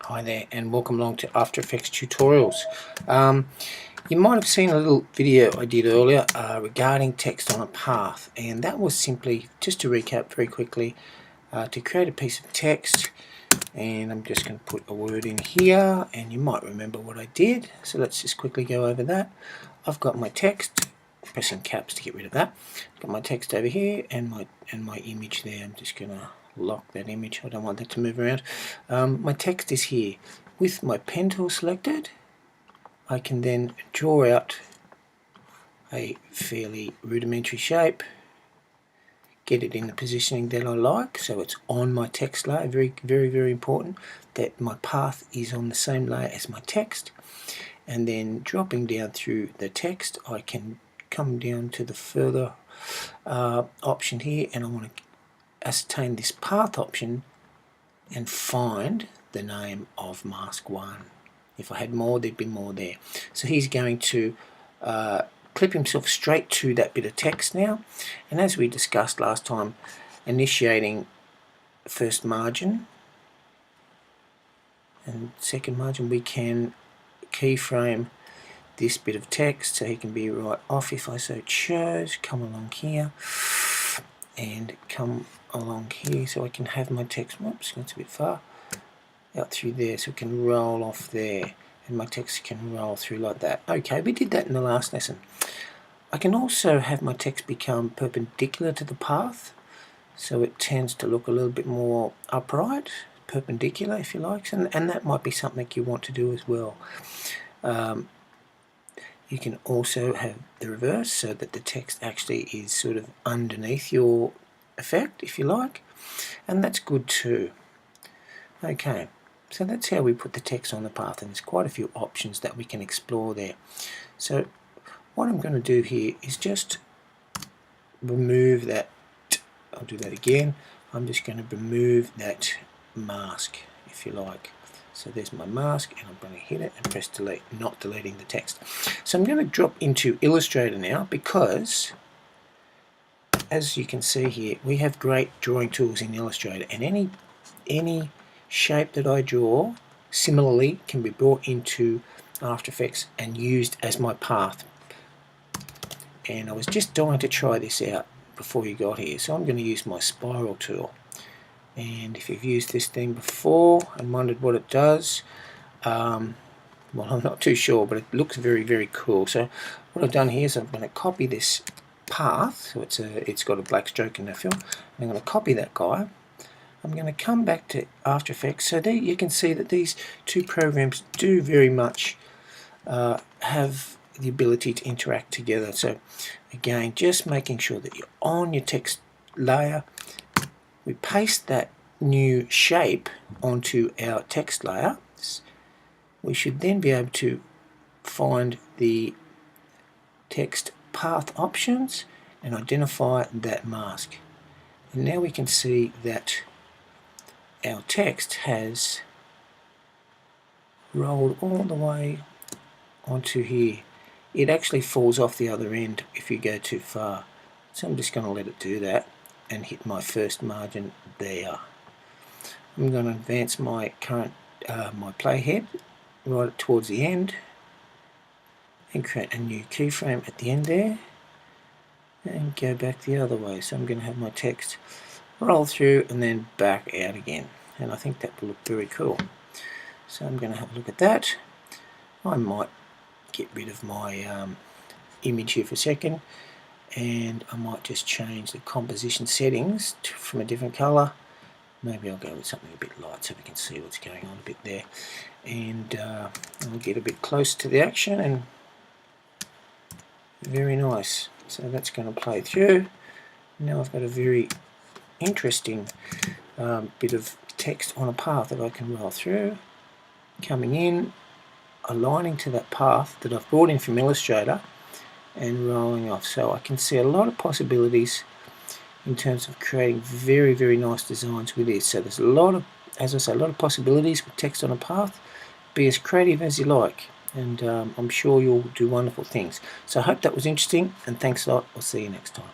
Hi there and welcome along to After Effects tutorials. You might have seen a little video I did earlier regarding text on a path, and that was simply, just to recap very quickly, to create a piece of text. And I'm just going to put a word in here, and you might remember what I did, so let's just quickly go over that. I've got my text, pressing caps to get rid of that. I've got my text over here and my image there. I'm just going to lock that image, I don't want that to move around. My text is here. With my pen tool selected, I can then draw out a fairly rudimentary shape, get it in the positioning that I like, so it's on my text layer. Very important that my path is on the same layer as my text. And then dropping down through the text, I can come down to the further option here, and I want to ascertain this path option and find the name of mask 1. If I had more, there'd be more there. So he's going to clip himself straight to that bit of text now, and as we discussed last time, initiating first margin and second margin, we can keyframe this bit of text so he can be right off if I so chose. Come along here and come along here so I can have my text, whoops, that's a bit far, out through there, so it can roll off there and my text can roll through like that. Okay, we did that in the last lesson. I can also have my text become perpendicular to the path, so it tends to look a little bit more upright, perpendicular if you like, and that might be something you want to do as well. You can also have the reverse, so that the text actually is sort of underneath your effect, if you like, and that's good too. Okay, so that's how we put the text on the path, and there's quite a few options that we can explore there. So what I'm going to do here is just remove that. I'll do that again. I'm just going to remove that mask, if you like. So there's my mask, and I'm going to hit it and press delete, not deleting the text. So I'm going to drop into Illustrator now, because as you can see here, we have great drawing tools in Illustrator, and any shape that I draw similarly can be brought into After Effects and used as my path. And I was just dying to try this out before you got here, so I'm going to use my spiral tool. And if you've used this thing before and wondered what it does, well, I'm not too sure, but it looks very cool. So what I've done here is I'm going to copy this path, so it's got a black stroke in the fill. I'm going to copy that guy. I'm going to come back to After Effects, so there you can see that these two programs do very much have the ability to interact together. So again, just making sure that you're on your text layer. We paste that new shape onto our text layer. We should then be able to find the text path options and identify that mask. And now we can see that our text has rolled all the way onto here. It actually falls off the other end if you go too far. So I'm just going to let it do that and hit my first margin there. I'm going to advance my current my playhead right towards the end and create a new keyframe at the end there and go back the other way. So I'm going to have my text roll through and then back out again, and I think that will look very cool. So I'm going to have a look at that. I might get rid of my image here for a second, and I might just change the composition settings from a different color. Maybe I'll go with something a bit light so we can see what's going on a bit there, and I'll get a bit close to the action, and very nice. So that's going to play through. Now I've got a very interesting bit of text on a path that I can roll through, coming in, aligning to that path that I've brought in from Illustrator and rolling off. So I can see a lot of possibilities in terms of creating very nice designs with this. So there's a lot of, as I say, a lot of possibilities with text on a path. Be as creative as you like, and I'm sure you'll do wonderful things. So I hope that was interesting, and thanks a lot. I'll see you next time.